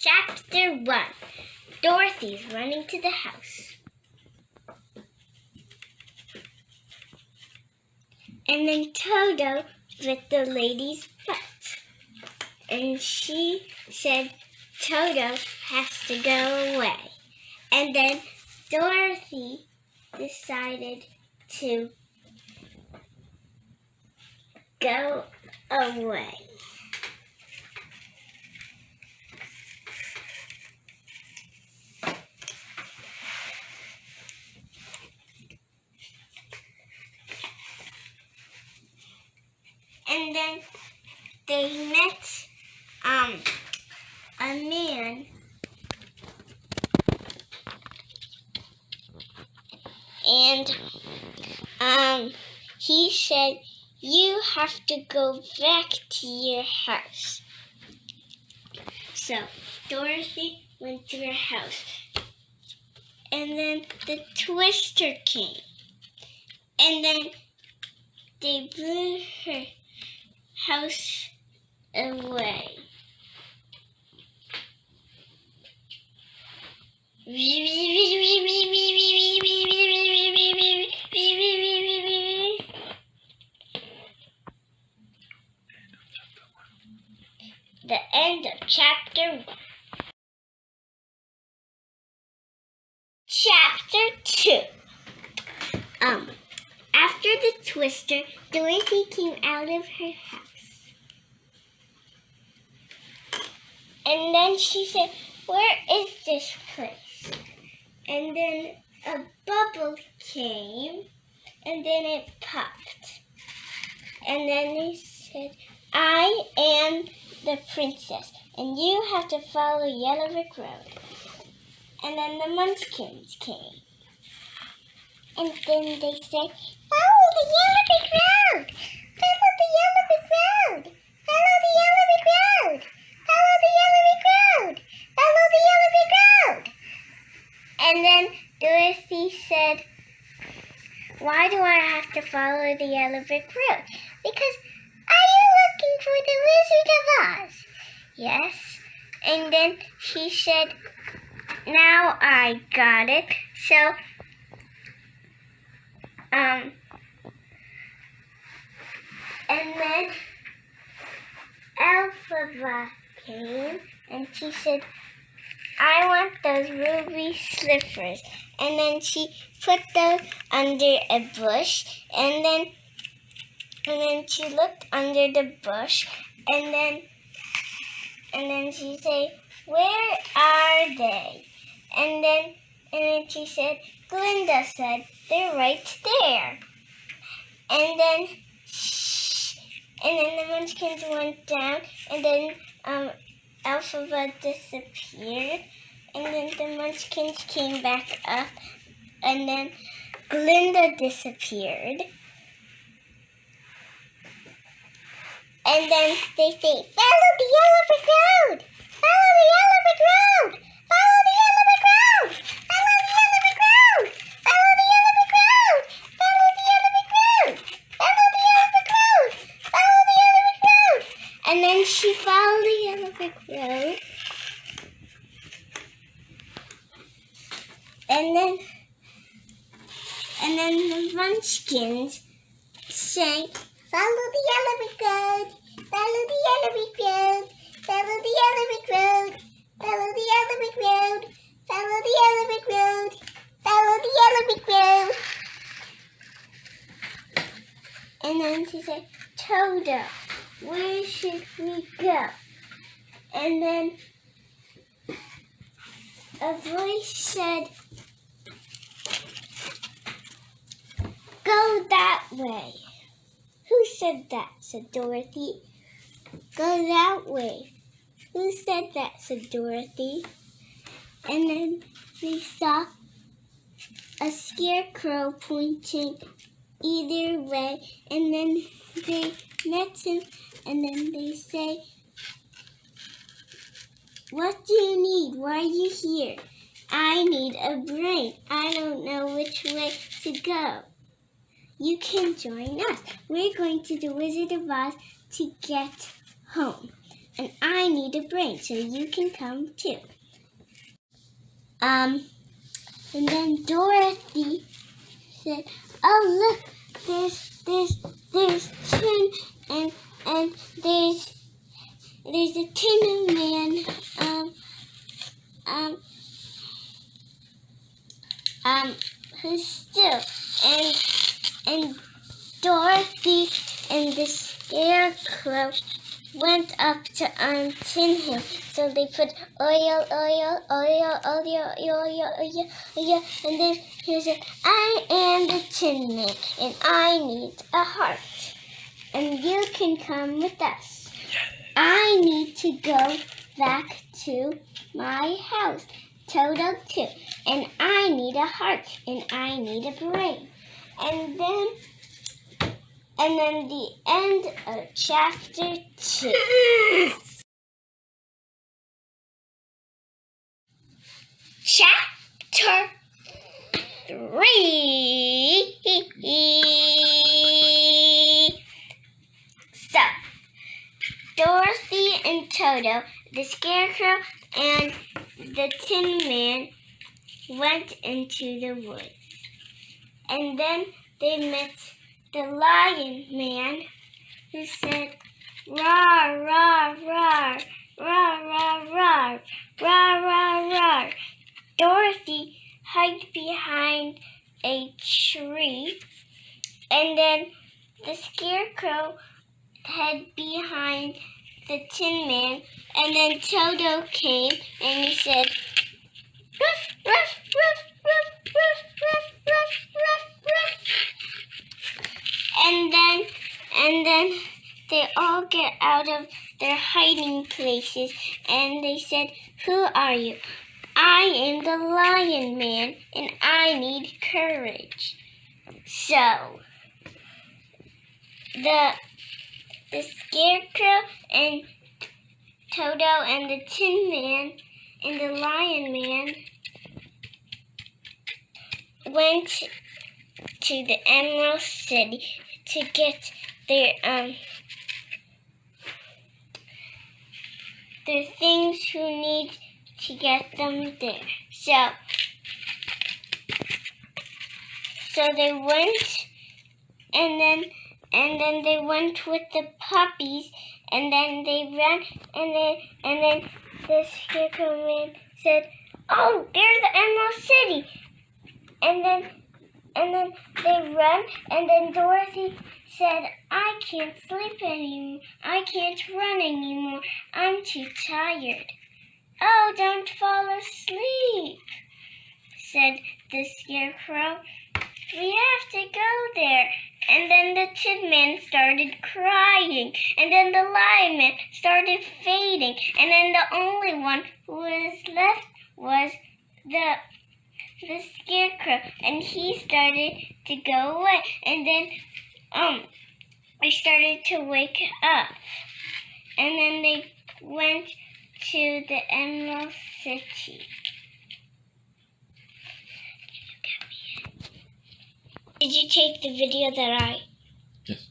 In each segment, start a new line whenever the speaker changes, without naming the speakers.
Chapter 1. Dorothy's running to the house. And then Toto bit the lady's butt. And she said Toto has to go away. And then Dorothy decided to go away. And then they met a man, and he said, "You have to go back to your house." So Dorothy went to her house, and then the twister came, and then they blew her house away. The end of chapter 1. Chapter 2. After the twister, Dorothy came out of her house. And then she said, "Where is this place?" And then a bubble came, and then it popped. And then they said, "I am the princess, and you have to follow Yellow Brick Road." And then the munchkins came. And then they said, "Follow the Yellow Brick Road! Follow the Yellow Brick Road! Follow the Yellow Brick Road! Follow the Yellow Brick Road! Follow the Yellow Brick Road!" And then Dorothy said, "Why do I have to follow the Yellow Brick Road?" "Because, are you looking for the Wizard of Oz?" "Yes." And then she said, "Now I got it." So, and then Elphaba came, and she said, "I want those ruby slippers." And then she put those under a bush, and then she looked under the bush, and then she said, "Where are they?" And then she said, Glinda said, "They're right there." And then the munchkins went down, and then Elphaba disappeared, and then the munchkins came back up, and then Glinda disappeared. And then they say, "Follow the Yellow Brick Road! Follow the Yellow Brick Road! Follow the Yellow Brick Road! Follow the Yellow Brick Road! Follow the Yellow Brick Road! Follow the Yellow Brick Road! Follow the Yellow Brick Road! Follow the Yellow Brick Road!" And then she followed the Yellow Brick Road. And then the munchkins sang, "Follow the Yellow Brick Road! Follow the Yellow Brick Road! Follow the Yellow Brick Road! Follow the Yellow Brick Road! Follow the Yellow Brick Road! Follow the Yellow Brick Road!" And then she said, "Toto, where should we go?" And then a voice said, "Go that way." "Who said that?" said Dorothy. "Go that way." "Who said that?" said Dorothy. And then they saw a scarecrow pointing either way, and then they met him, and then they say, "What do you need? Why are you here?" "I need a brain. I don't know which way to go." "You can join us. We're going to the Wizard of Oz to get home." and I need a brain, so you can come too. And then Dorothy said, "Oh look, there's tin and there's a tin man who's still and Dorothy and the Scarecrow went up to untin him. So they put oil, and then he said, "I am the Tin Man, and I need a heart, and you can come with us. I need to go back to my house, Toto too, and I need a heart, and I need a brain." And then the end of chapter 2. Chapter 3. So, Dorothy and Toto, the Scarecrow, and the Tin Man went into the woods. And then they met the Lion Man, who said, "Roar, roar, roar, roar, roar, roar, roar, roar, roar." Dorothy hid behind a tree, and then the Scarecrow hid behind the Tin Man, and then Toto came and he said, "Ruff, ruff, ruff, ruff, ruff, ruff, ruff, ruff, ruff." And then they all get out of their hiding places, and they said, "Who are you?" "I am the Lion Man, and I need courage." So the Scarecrow and Toto and the Tin Man and the Lion Man went to the Emerald City to get their things who need to get them there. So they went, and then they went with the puppies, and then they ran, and then the Scarecrow Man said, "Oh, there's the Emerald City." And then they run, and then Dorothy said, "I can't sleep anymore. I can't run anymore. I'm too tired." "Oh, don't fall asleep," said the Scarecrow. "We have to go there." And then the Tin Man started crying, and then the Lion Man started fading, and then the only one who was left was the Scarecrow, and he started to go away. And then I started to wake up, and then they went to the Emerald City. Did you take the video that I...
Yes.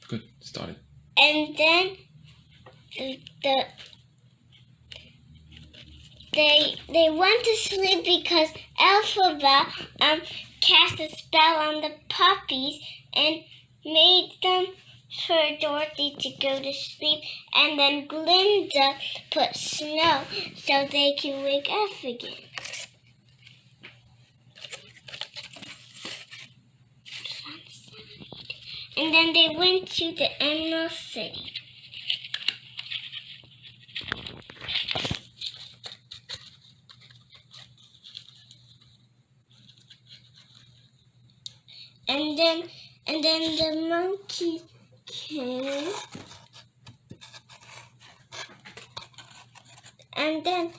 Good. Started.
And then they went to sleep because Elphaba cast a spell on the puppies and made them for Dorothy to go to sleep, and then Glinda put snow so they can wake up again. And then they went to the Emerald City. And then the monkey came. And then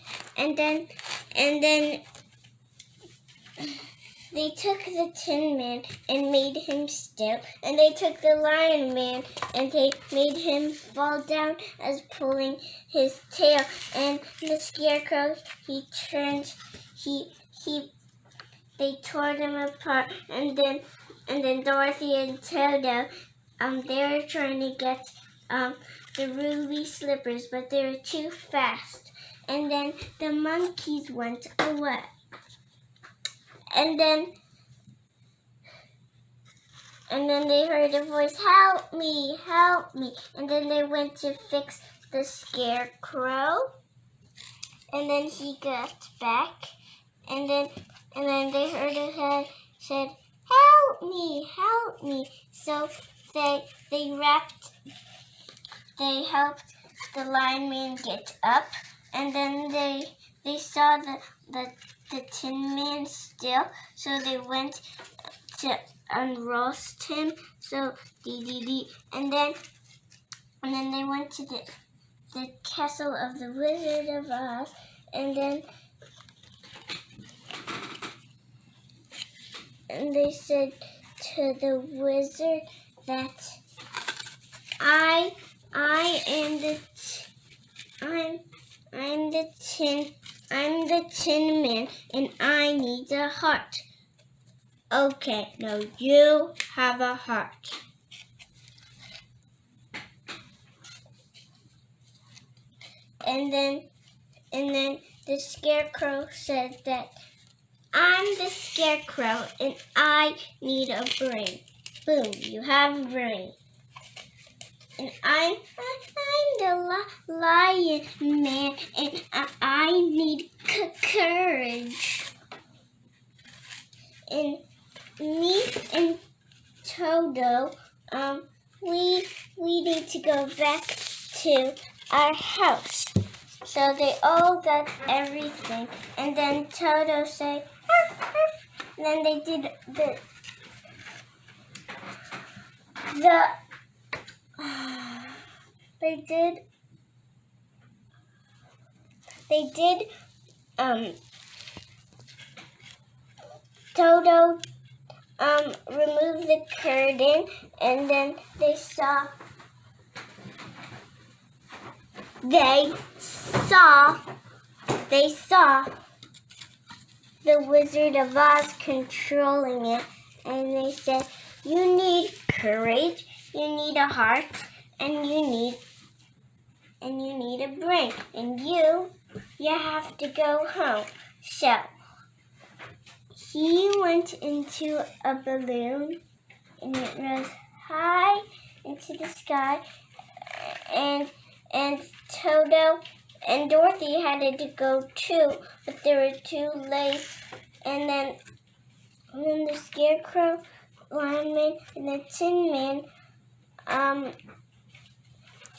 they took the Tin Man and made him still, and they took the Lion Man and they made him fall down as pulling his tail, and the Scarecrow, they tore them apart, and then Dorothy and Toto, they were trying to get the ruby slippers, but they were too fast. And then the monkeys went away. And then they heard a voice, "Help me, help me." And then they went to fix the scarecrow. And then he got back. And then they heard a head said, "Help me, help me." So they helped the lineman get up. And then they saw the Tin Man still. So they went to unroast him. So and then they went to the castle of the Wizard of Oz, and they said to the wizard that I'm the Tin Man, and I need a heart. Okay, now you have a heart. And then the Scarecrow said that I'm the Scarecrow and I need a brain. Boom, you have a brain. And I'm the Lion Man and I need courage. And me and Toto, we need to go back to our house. So they all got everything, and then Toto said, "Arf, arf." And then they did Toto remove the curtain, and then they saw the Wizard of Oz controlling it, and they said, "You need courage, you need a heart, and you need a brain, and you have to go home." So he went into a balloon, and it rose high into the sky, and Toto and Dorothy had to go too, but they were too late. And then the Scarecrow, Lineman, and the Tin Man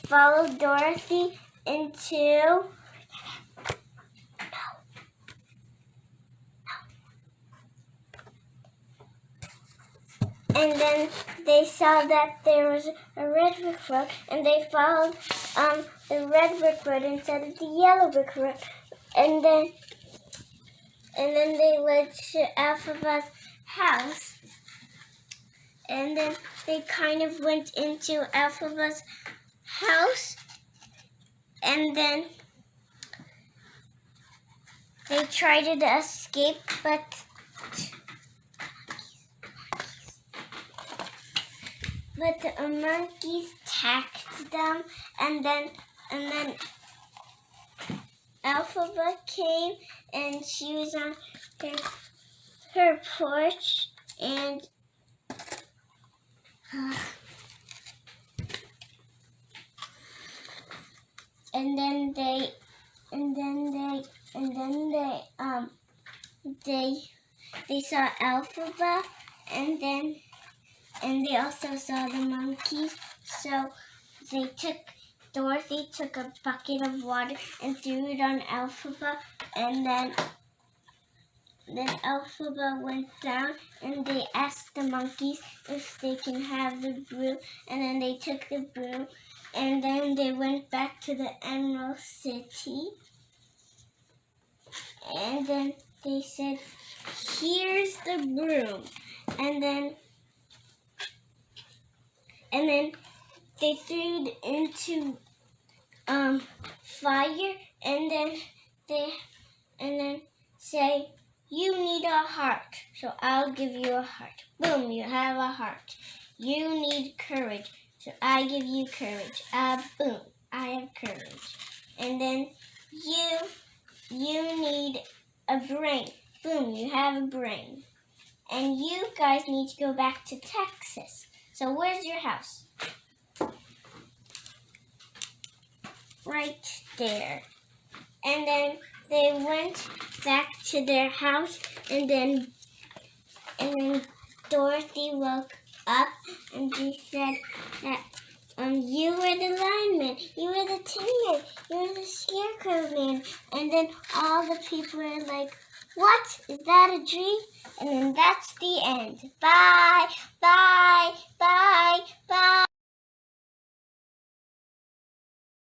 followed Dorothy into and then they saw that there was a red brick road, and they followed the red brick road instead of the yellow brick road. And then they went to Alphaba's house. And then they kind of went into Alphaba's house. And then they tried to escape, but the monkeys attacked them, and then Alphaba came, and she was on her porch, and then they saw Alphaba, and they also saw the monkeys. So Dorothy took a bucket of water and threw it on Alphaba, and then Alphaba went down, and they asked the monkeys if they can have the broom, and then they took the broom, and then they went back to the Emerald City, and then they said, "Here's the broom," and then they threw it into fire, and then say, "You need a heart, so I'll give you a heart." Boom, you have a heart. You need courage. So I give you courage. Boom. I have courage. And then you need a brain. Boom, you have a brain. And you guys need to go back to Texas. So where's your house? Right there. And then they went back to their house, and then Dorothy woke up and she said that you were the lineman, you were the tin man, you were the scarecrow man. And then all the people were like, what? Is that a dream? And then that's the end. Bye, bye, bye, bye.